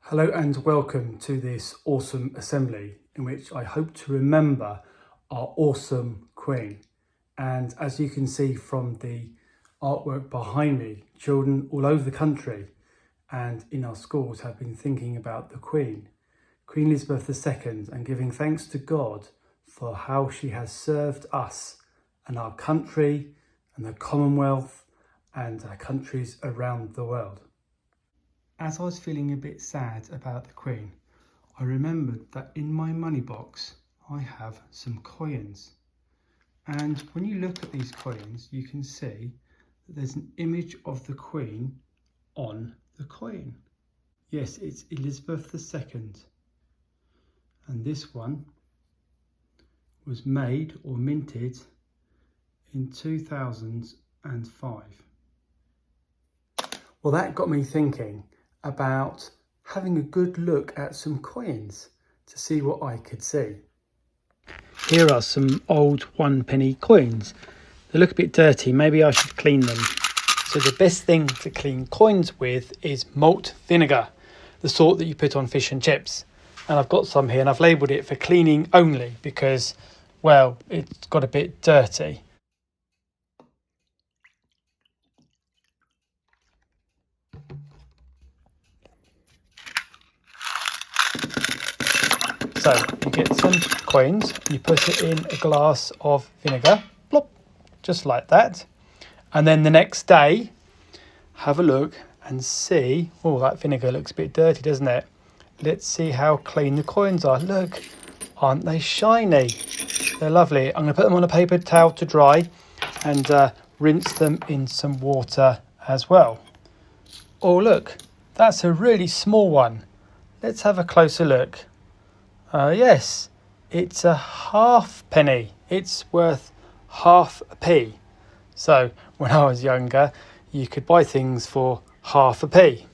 Hello and welcome to this awesome assembly in which I hope to remember our awesome Queen. And as you can see from the artwork behind me, children all over the country and in our schools have been thinking about the Queen, Queen Elizabeth II, and giving thanks to God for how she has served us and our country and the Commonwealth and our countries around the world. As I was feeling a bit sad about the Queen, I remembered that in my money box I have some coins. And when you look at these coins, you can see that there's an image of the Queen on the coin. Yes, it's Elizabeth II. And this one was made or minted in 2005. Well, that got me thinking about having a good look at some coins to see what I could see. Here are some old 1-penny coins. They look a bit dirty, maybe I should clean them. So the best thing to clean coins with is malt vinegar, the sort that you put on fish and chips. And I've got some here and I've labelled it for cleaning only because, well, it's got a bit dirty. So you get some coins, you put it in a glass of vinegar, plop, just like that. And then the next day, have a look and see, oh, that vinegar looks a bit dirty, doesn't it? Let's see how clean the coins are. Look, aren't they shiny? They're lovely. I'm going to put them on a paper towel to dry and rinse them in some water as well. Oh, look, that's a really small one. Let's have a closer look. Yes, it's a halfpenny. It's worth half a p. So when I was younger, you could buy things for half a p.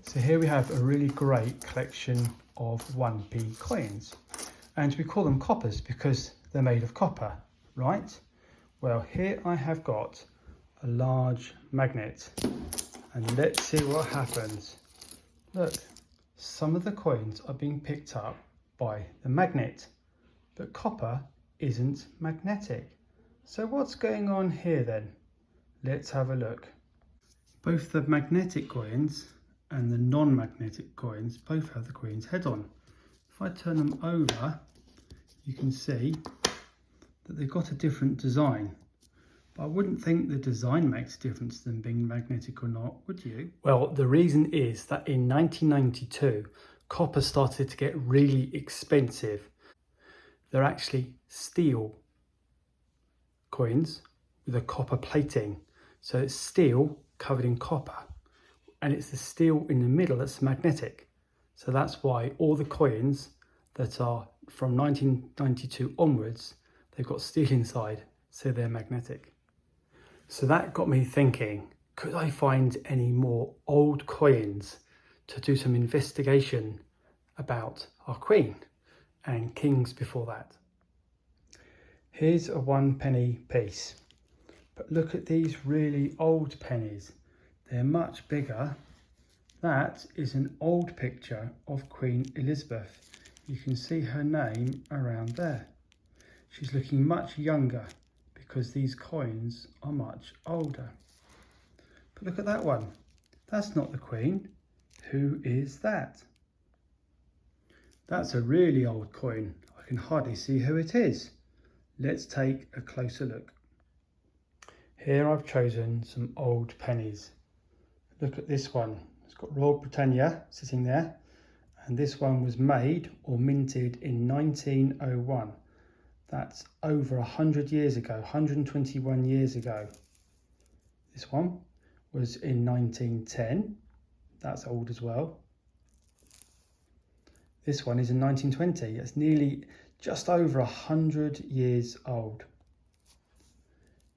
So here we have a really great collection of 1p coins. And we call them coppers because they're made of copper, right? Well, here I have got a large magnet. And let's see what happens. Look, some of the coins are being picked up by the magnet, but copper isn't magnetic. So what's going on here then? Let's have a look. Both the magnetic coins and the non-magnetic coins both have the Queen's head on. If I turn them over, you can see that they've got a different design. But I wouldn't think the design makes a difference to them being magnetic or not, would you? Well, the reason is that in 1992, copper started to get really expensive. They're actually steel coins with a copper plating. So it's steel covered in copper, and it's the steel in the middle that's magnetic. So that's why all the coins that are from 1992 onwards, they've got steel inside, so they're magnetic. So that got me thinking, could I find any more old coins to do some investigation about our Queen and kings before that? Here's a 1-penny piece, but look at these really old pennies. They're much bigger. That is an old picture of Queen Elizabeth. You can see her name around there. She's looking much younger because these coins are much older. But look at that one. That's not the Queen. Who is that? That's a really old coin. I can hardly see who it is. Let's take a closer look. Here I've chosen some old pennies. Look at this one. It's got Royal Britannia sitting there. And this one was made or minted in 1901. That's over 100 years ago, 121 years ago. This one was in 1910. That's old as well. This one is in 1920. It's nearly just over 100 years old.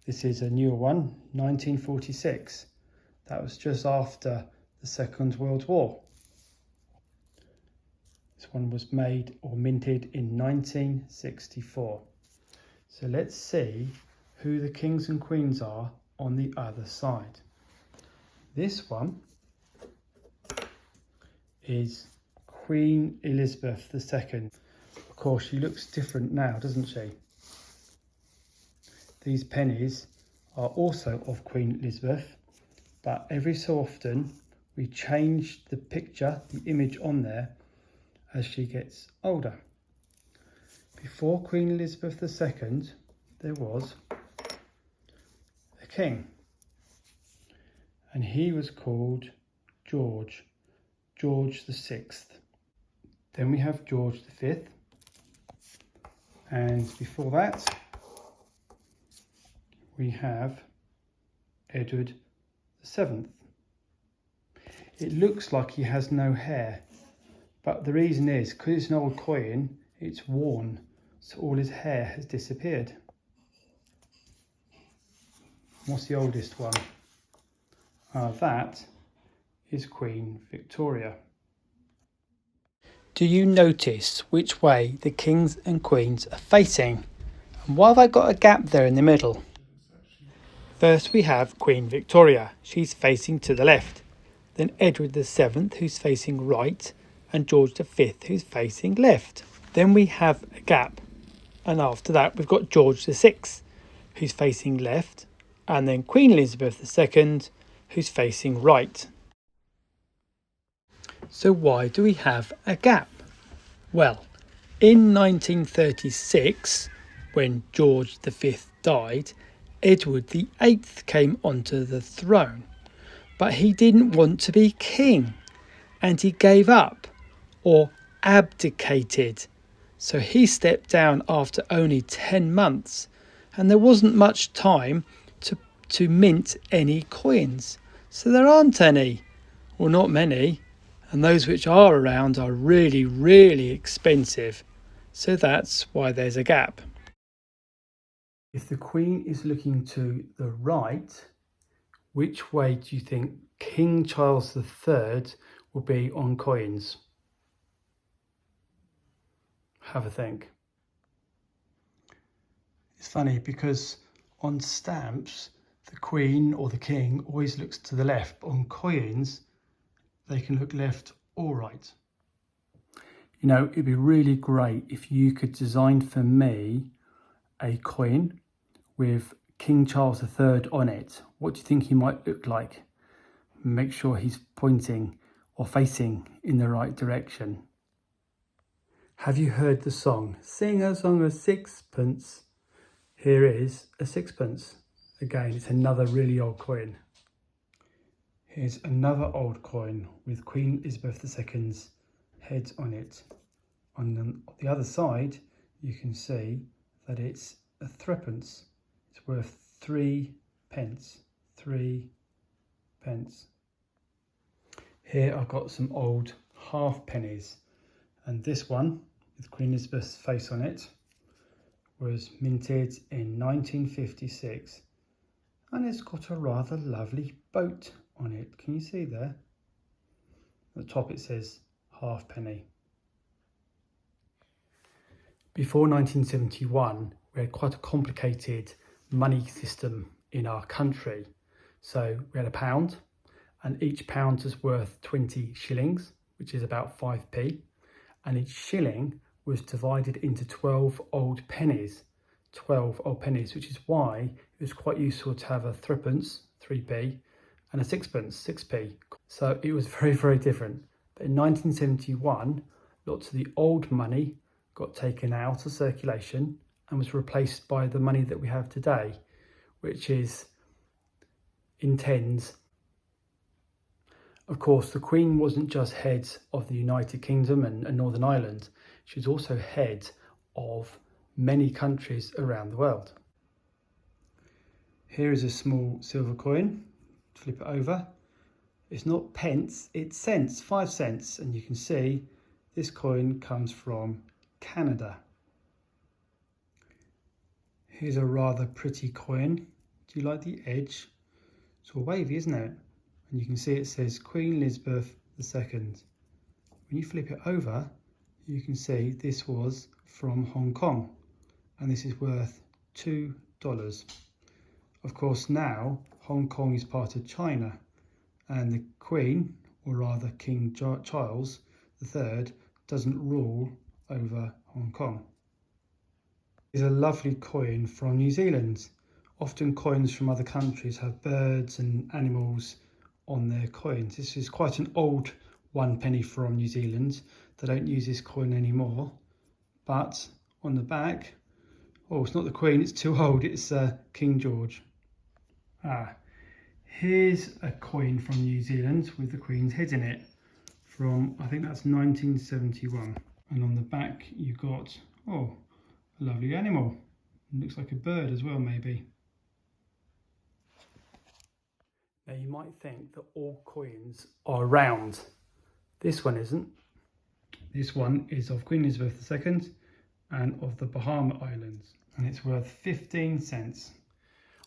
This is a newer one, 1946. That was just after the Second World War. This one was made or minted in 1964. So let's see who the kings and queens are on the other side. This one is Queen Elizabeth II. Of course, she looks different now, doesn't she? These pennies are also of Queen Elizabeth, but every so often we change the picture, the image on there, as she gets older. Before Queen Elizabeth II, there was a king, and he was called George VI. Then we have George V, and before that we have Edward VII. It looks like he has no hair, but the reason is because it's an old coin, it's worn, so all his hair has disappeared. What's the oldest one? That is Queen Victoria. Do you notice which way the kings and queens are facing? And why have I got a gap there in the middle? First we have Queen Victoria. She's facing to the left. Then Edward VII, who's facing right, and George V, who's facing left. Then we have a gap. And after that we've got George VI, who's facing left, and then Queen Elizabeth II, who's facing right. So why do we have a gap? Well, in 1936, when George V died, Edward VIII came onto the throne. But he didn't want to be king, and he gave up, or abdicated. So he stepped down after only 10 months, and there wasn't much time to mint any coins. So there aren't any, or not many, and those which are around are really, really expensive. So that's why there's a gap. If the Queen is looking to the right, which way do you think King Charles III will be on coins? Have a think. It's funny because on stamps, the Queen or the King always looks to the left. On coins, they can look left or right. You know, it'd be really great if you could design for me a coin with King Charles III on it. What do you think he might look like? Make sure he's pointing or facing in the right direction. Have you heard the song, Sing a Song of Sixpence? Here is a sixpence. Again, it's another really old coin. Here's another old coin with Queen Elizabeth II's head on it. On the other side, you can see that it's a threepence. It's worth 3 pence. 3 pence. Here I've got some old half pennies, and this one with Queen Elizabeth's face on it was minted in 1956, and it's got a rather lovely boat on it. Can you see there? At the top it says halfpenny. Before 1971, we had quite a complicated money system in our country. So we had a pound, and each pound was worth 20 shillings, which is about 5p. And each shilling was divided into 12 old pennies. 12 old pennies, which is why it was quite useful to have a threepence, 3p, and a sixpence, 6p. So it was very, very different. But in 1971, lots of the old money got taken out of circulation and was replaced by the money that we have today, which is in tens. Of course, the Queen wasn't just head of the United Kingdom and Northern Ireland, she was also head of many countries around the world. Here is a small silver coin. Flip it over. It's not pence, it's cents, 5 cents, and you can see this coin comes from Canada. Here's a rather pretty coin. Do you like the edge? It's all wavy, isn't it? And you can see it says Queen Elizabeth II. When you flip it over, you can see this was from Hong Kong, and this is worth $2. Of course, now Hong Kong is part of China, and the Queen or rather King Charles III, doesn't rule over Hong Kong. It's a lovely coin from New Zealand. Often coins from other countries have birds and animals on their coins. This is quite an old 1 penny from New Zealand. They don't use this coin anymore. But on the back, oh, it's not the Queen, it's too old, it's King George. Here's a coin from New Zealand with the Queen's head in it from, I think that's 1971. And on the back you've got, oh, a lovely animal. It looks like a bird as well, maybe. Now you might think that all coins are round. This one isn't. This one is of Queen Elizabeth II and of the Bahama Islands, and it's worth 15 cents.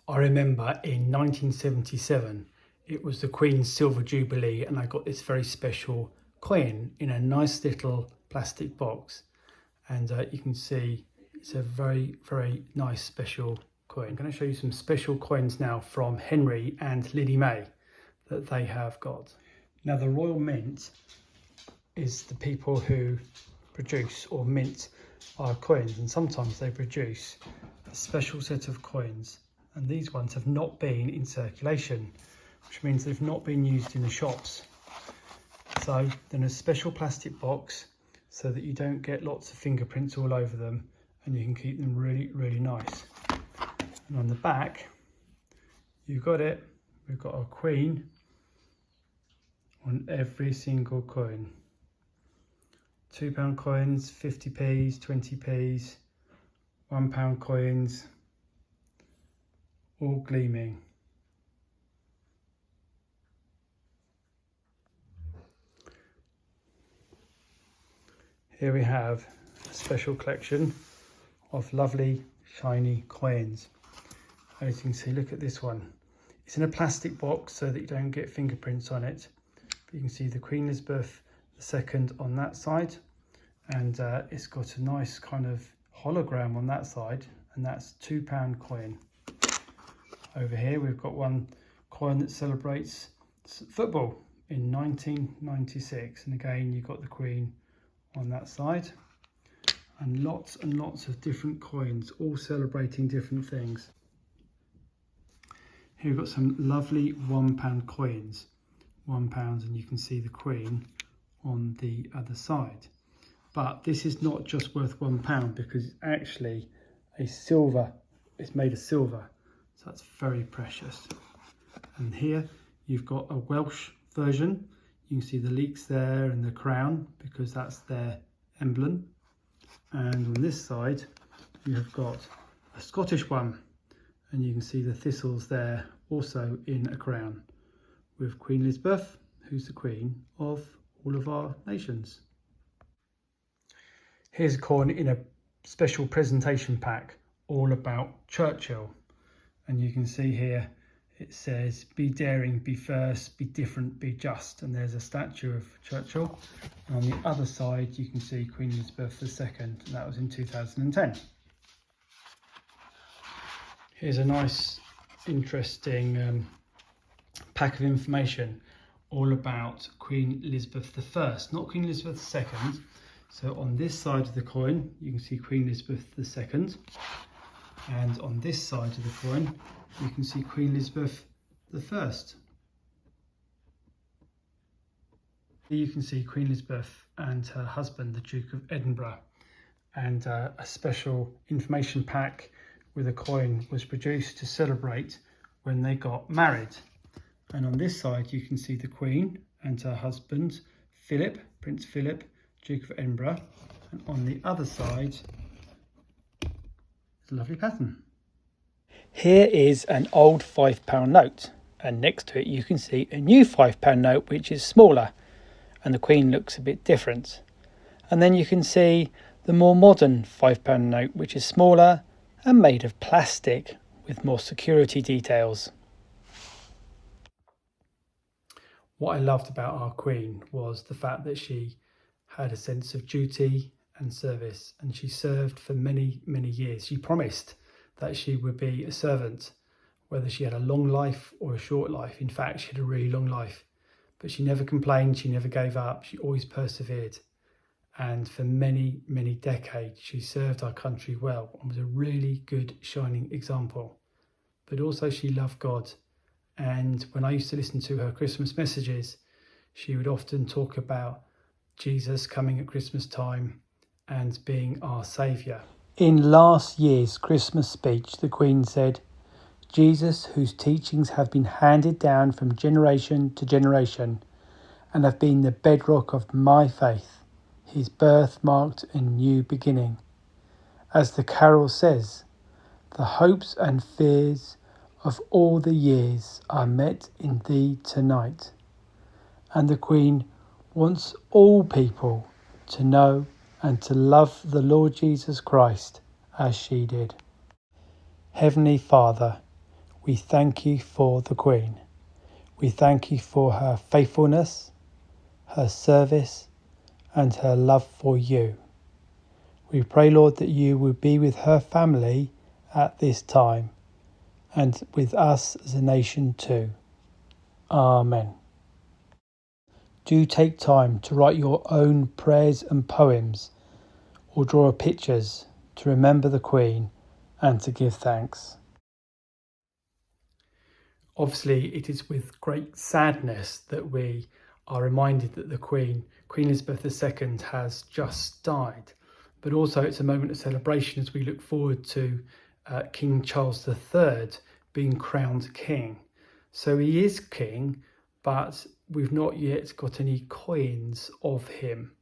I remember in 1977, it was the Queen's Silver Jubilee, and I got this very special coin in a nice little plastic box. And you can see it's a very, very nice special coin. I'm going to show you some special coins now from Henry and Lily May that they have got. Now the Royal Mint is the people who produce or mint our coins, and sometimes they produce a special set of coins, and these ones have not been in circulation, which means they've not been used in the shops. So they're in a special plastic box so that you don't get lots of fingerprints all over them, and you can keep them really, really nice. And on the back, you've got it. We've got our Queen on every single coin. £2 coins, 50p's, 20p's, £1 coins, all gleaming. Here we have a special collection of lovely shiny coins. As you can see, look at this one. It's in a plastic box so that you don't get fingerprints on it. But you can see the Queen Elizabeth II on that side, and it's got a nice kind of hologram on that side, and that's £2 coin. Over here we've got one coin that celebrates football in 1996, and again you've got the Queen on that side, and lots of different coins all celebrating different things. Here we've got some lovely £1 coins, £1, and you can see the Queen on the other side. But this is not just worth £1 because it's actually a silver, it's made of silver, so that's very precious. And here you've got a Welsh version. You can see the leeks there and the crown because that's their emblem. And on this side you have got a Scottish one, and you can see the thistles there also in a crown, with Queen Elizabeth, who's the Queen of all of our nations. Here's a coin in a special presentation pack all about Churchill, and you can see here it says, "Be daring, be first, be different, be just," and there's a statue of Churchill. And on the other side you can see Queen Elizabeth II, and that was in 2010. Here's a nice interesting pack of information all about Queen Elizabeth I, not Queen Elizabeth II. So on this side of the coin you can see Queen Elizabeth II, and on this side of the coin you can see Queen Elizabeth I. You can see Queen Elizabeth and her husband, the Duke of Edinburgh, and a special information pack with a coin was produced to celebrate when they got married. And on this side you can see the Queen and her husband, Philip, Prince Philip, Duke of Edinburgh, and on the other side is a lovely pattern. Here is an old £5 note, and next to it you can see a new £5 note which is smaller, and the Queen looks a bit different. And then you can see the more modern £5 note which is smaller and made of plastic with more security details. What I loved about our Queen was the fact that she had a sense of duty and service, and she served for many, many years. She promised that she would be a servant, whether she had a long life or a short life. In fact, she had a really long life, but she never complained, she never gave up, she always persevered. And for many, many decades, she served our country well and was a really good, shining example. But also she loved God. And when I used to listen to her Christmas messages, she would often talk about Jesus coming at Christmas time and being our saviour. In last year's Christmas speech, the Queen said, Jesus, whose teachings have been handed down from generation to generation and have been the bedrock of my faith, his birth marked a new beginning. As the carol says, the hopes and fears of all the years are met in thee tonight. And the Queen wants all people to know and to love the Lord Jesus Christ as she did. Heavenly Father, we thank you for the Queen. We thank you for her faithfulness, her service, and her love for you. We pray, Lord, that you will be with her family at this time and with us as a nation too. Amen. Do take time to write your own prayers and poems or draw pictures to remember the Queen and to give thanks. Obviously, it is with great sadness that we are reminded that the Queen Elizabeth II, has just died. But also it's a moment of celebration as we look forward to King Charles III being crowned king. So he is king, but we've not yet got any coins of him.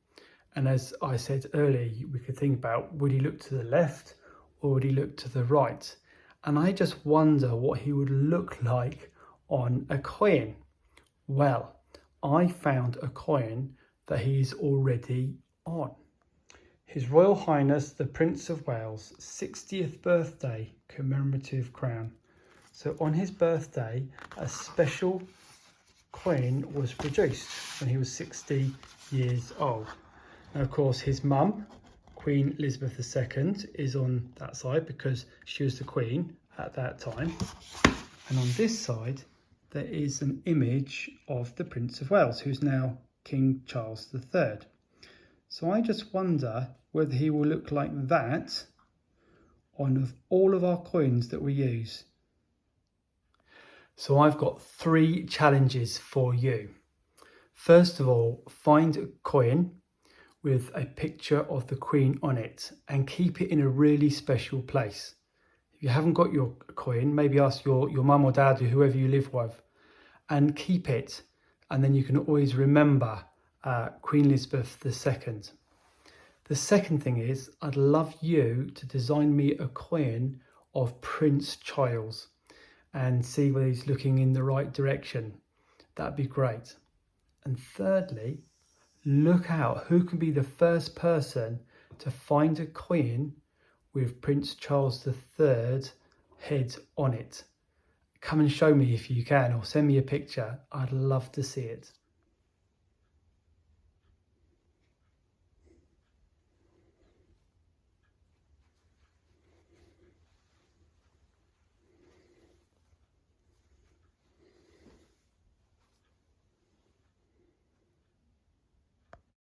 And as I said earlier, we could think about, would he look to the left or would he look to the right? And I just wonder what he would look like on a coin. Well, I found a coin that he's already on. His Royal Highness the Prince of Wales' 60th birthday commemorative crown. So on his birthday, a special coin was produced when he was 60 years old. Now, of course, his mum, Queen Elizabeth II, is on that side because she was the Queen at that time. And on this side, there is an image of the Prince of Wales, who's now King Charles III. So I just wonder whether he will look like that on all of our coins that we use. So I've got 3 challenges for you. First of all, find a coin with a picture of the Queen on it and keep it in a really special place. If you haven't got your coin, maybe ask your mum or dad or whoever you live with and keep it, and then you can always remember Queen Elizabeth II. The second thing is, I'd love you to design me a coin of Prince Charles and see whether he's looking in the right direction. That'd be great. And thirdly, look out who can be the first person to find a coin with Prince Charles III head on it. Come and show me if you can, or send me a picture. I'd love to see it.